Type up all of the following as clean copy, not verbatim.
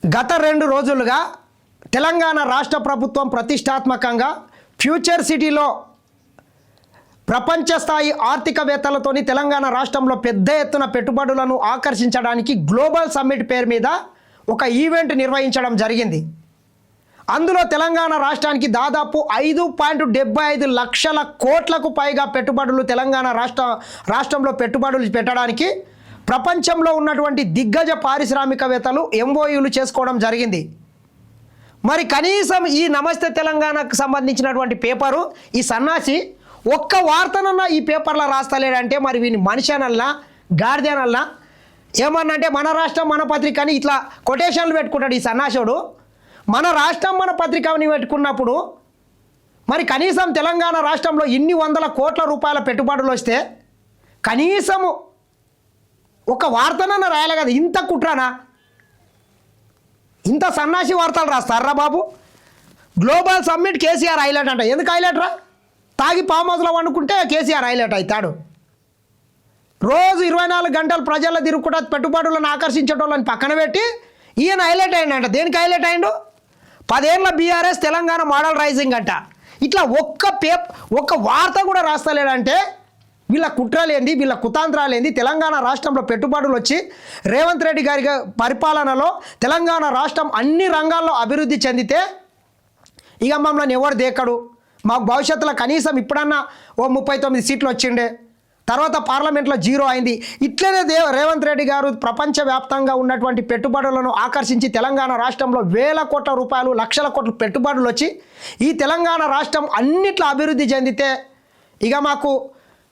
గత 2 రోజులుగా తెలంగాణ రాష్ట్ర ప్రభుత్వం ప్రతిష్టాత్మకంగా ఫ్యూచర్ సిటీలో ప్రపంచ స్థాయి ఆర్థికవేత్తలతోని తెలంగాణ రాష్ట్రంలో పెద్ద ఎత్తున పెట్టుబడులను ఆకర్షించడానికి గ్లోబల్ సమ్మిట్ పేరు మీద ఒక ఈవెంట్ నిర్వహించడం జరిగింది. అందులో తెలంగాణ రాష్ట్రానికి దాదాపు 5.75 లక్షల కోట్లకు పైగా పెట్టుబడులు తెలంగాణ రాష్ట్రంలో పెట్టుబడులు పెట్టడానికి ప్రపంచంలో ఉన్నటువంటి దిగ్గజ పారిశ్రామికవేత్తలు ఎంఓయూలు చేసుకోవడం జరిగింది. మరి కనీసం ఈ నమస్తే తెలంగాణకు సంబంధించినటువంటి పేపరు ఈ సన్నాసి ఒక్క వార్తనన్నా ఈ పేపర్లో రాస్తలేడంటే మరి వీని మనిషినల్లా గాడిదనల్లా ఏమన్నా అంటే మన రాష్ట్రం మన పత్రిక అని ఇట్లా కొటేషన్లు పెట్టుకుంటాడు ఈ సన్నాసుడు. మన రాష్ట్రం మన పత్రికని పెట్టుకున్నప్పుడు మరి కనీసం తెలంగాణ రాష్ట్రంలో ఇన్ని వందల కోట్ల రూపాయల పెట్టుబడులు వస్తే కనీసము ఒక వార్తనన్నా రాయాలి కదా. ఇంత కుట్రానా, ఇంత సన్నాసి వార్తలు రాస్తారా బాబు? గ్లోబల్ సమ్మిట్ కేసీఆర్ హైలైట్ అంట. ఎందుకు హైలైట్ రా? తాగి పామ్ హౌస్లో వండుకుంటే కేసీఆర్ హైలైట్ అవుతాడు. రోజు 24 గంటలు ప్రజల్లో తిరుగుకుంటా పెట్టుబడులను ఆకర్షించేటోళ్ళని పక్కన పెట్టి ఈయన హైలైట్ అయ్యిండంట. దేనికి హైలైట్ అయ్యిండు? 10 ఏళ్ళ బీఆర్ఎస్ తెలంగాణ మోడల్ రైజింగ్ అంట. ఇట్లా ఒక్క వార్త కూడా రాస్తలేడంటే వీళ్ళ కుట్రలేంది, వీళ్ళ కుతాంత్రాలేంది? తెలంగాణ రాష్ట్రంలో పెట్టుబడులు వచ్చి రేవంత్ రెడ్డి గారి పరిపాలనలో తెలంగాణ రాష్ట్రం అన్ని రంగాల్లో అభివృద్ధి చెందితే ఇక మమ్మల్ని ఎవరు దేకడు? మాకు భవిష్యత్తులో కనీసం ఇప్పుడన్నా ఓ 39 సీట్లు వచ్చిండే, తర్వాత పార్లమెంట్లో 0 అయింది. ఇట్లనే రేవంత్ రెడ్డి గారు ప్రపంచవ్యాప్తంగా ఉన్నటువంటి పెట్టుబడులను ఆకర్షించి తెలంగాణ రాష్ట్రంలో వేల కోట్ల రూపాయలు, లక్షల కోట్ల పెట్టుబడులు వచ్చి ఈ తెలంగాణ రాష్ట్రం అన్నిట్లో అభివృద్ధి చెందితే ఇక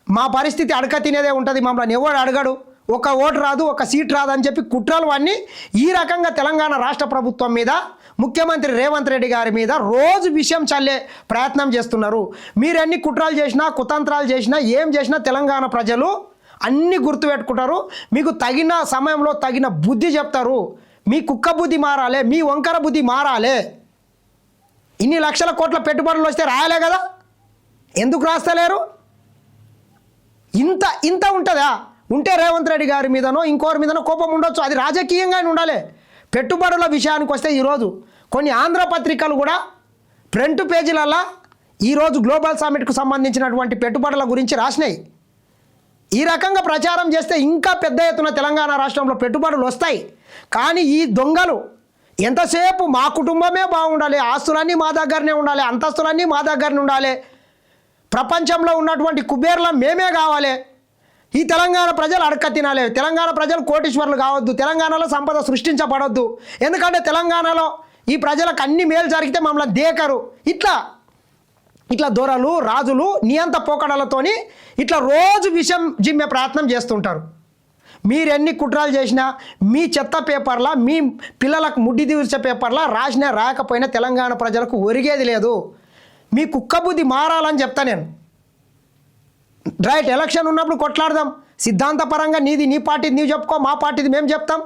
మా పరిస్థితి అడక తినేదే ఉంటుంది. మమ్మల్ని ఎవరు అడగడు, ఒక ఓటు రాదు, ఒక సీట్ రాదు అని చెప్పి కుట్రలు అన్నీ ఈ రకంగా తెలంగాణ రాష్ట్ర ప్రభుత్వం మీద, ముఖ్యమంత్రి రేవంత్ రెడ్డి గారి మీద రోజు విషయం చల్లే ప్రయత్నం చేస్తున్నారు. మీరు ఎన్ని కుట్రలు చేసినా, కుతంత్రాలు చేసినా, ఏం చేసినా తెలంగాణ ప్రజలు అన్నీ గుర్తుపెట్టుకుంటారు. మీకు తగిన సమయంలో తగిన బుద్ధి చెప్తారు. మీ కుక్క బుద్ధి మారాలి, మీ వంకర బుద్ధి మారాలి. ఇన్ని లక్షల కోట్ల పెట్టుబడులు వస్తే రాయాలే కదా, ఎందుకు రాస్తలేరు? ఇంత ఉంటుందా? ఉంటే రేవంత్ రెడ్డి గారి మీదనో ఇంకోరి మీదనో కోపం ఉండొచ్చు, అది రాజకీయంగానే ఉండాలి. పెట్టుబడుల విషయానికి వస్తే ఈరోజు కొన్ని ఆంధ్ర పత్రికలు కూడా ఫ్రంట్ పేజీలల్లో ఈరోజు గ్లోబల్ సమ్మిట్కు సంబంధించినటువంటి పెట్టుబడుల గురించి రాసినాయి. ఈ రకంగా ప్రచారం చేస్తే ఇంకా పెద్ద ఎత్తున తెలంగాణ రాష్ట్రంలో పెట్టుబడులు వస్తాయి. కానీ ఈ దొంగలు ఎంతసేపు మా కుటుంబమే బాగుండాలి, ఆస్తులన్నీ మా దగ్గరనే ఉండాలి, అంతస్తులన్నీ మా దగ్గరనే ఉండాలి, ప్రపంచంలో ఉన్నటువంటి కుబేర్లం మేమే కావాలి, ఈ తెలంగాణ ప్రజలు అడక తినాలి, తెలంగాణ ప్రజలు కోటీశ్వర్లు కావద్దు, తెలంగాణలో సంపద సృష్టించబడొద్దు, ఎందుకంటే తెలంగాణలో ఈ ప్రజలకు అన్ని మేలు జరిగితే మమ్మల్ని దేకరు. ఇట్లా దొరలు, రాజులు నియంత పోకడలతోని ఇట్లా రోజు విషయం జిమ్మే ప్రయత్నం చేస్తుంటారు. మీరెన్ని కుట్రాలు చేసినా, మీ చెత్త పేపర్లా, మీ పిల్లలకు ముడ్డి తీర్చే పేపర్లా రాసినా రాకపోయినా తెలంగాణ ప్రజలకు ఒరిగేది లేదు. మీ కుక్క బుద్ధి మారాలని చెప్తా నేను. రైట్, ఎలక్షన్ ఉన్నప్పుడు కొట్లాడదాం, సిద్ధాంతపరంగా నీది నీ పార్టీది నీవు చెప్పుకో, మా పార్టీది మేము చెప్తాం,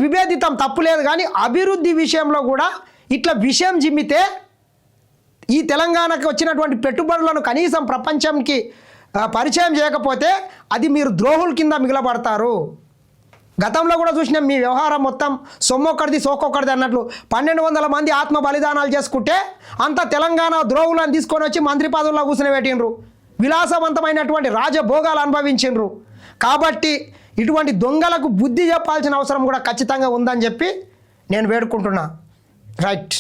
విభేదితం, తప్పు లేదు. కానీ అభివృద్ధి విషయంలో కూడా ఇట్లా విషయం జిమ్మితే ఈ తెలంగాణకు వచ్చినటువంటి పెట్టుబడులను కనీసం ప్రపంచంకి పరిచయం చేయకపోతే అది మీరు ద్రోహుల కింద మిగలబడతారు. గతంలో కూడా చూసినాం, మీ వ్యవహారం మొత్తం సొమ్మొక్కడిది సోకొక్కడిది అన్నట్లు 1200 మంది ఆత్మ బలిదానాలు చేసుకుంటే అంత తెలంగాణ ద్రోహులను తీసుకొని వచ్చి మంత్రి పదవుల్లో కూర్చుని పెట్టినరు, విలాసవంతమైనటువంటి రాజభోగాలు అనుభవించిండ్రు. కాబట్టి ఇటువంటి దొంగలకు బుద్ధి చెప్పాల్సిన అవసరం కూడా ఖచ్చితంగా ఉందని చెప్పి నేను వేడుకుంటున్నా. రైట్.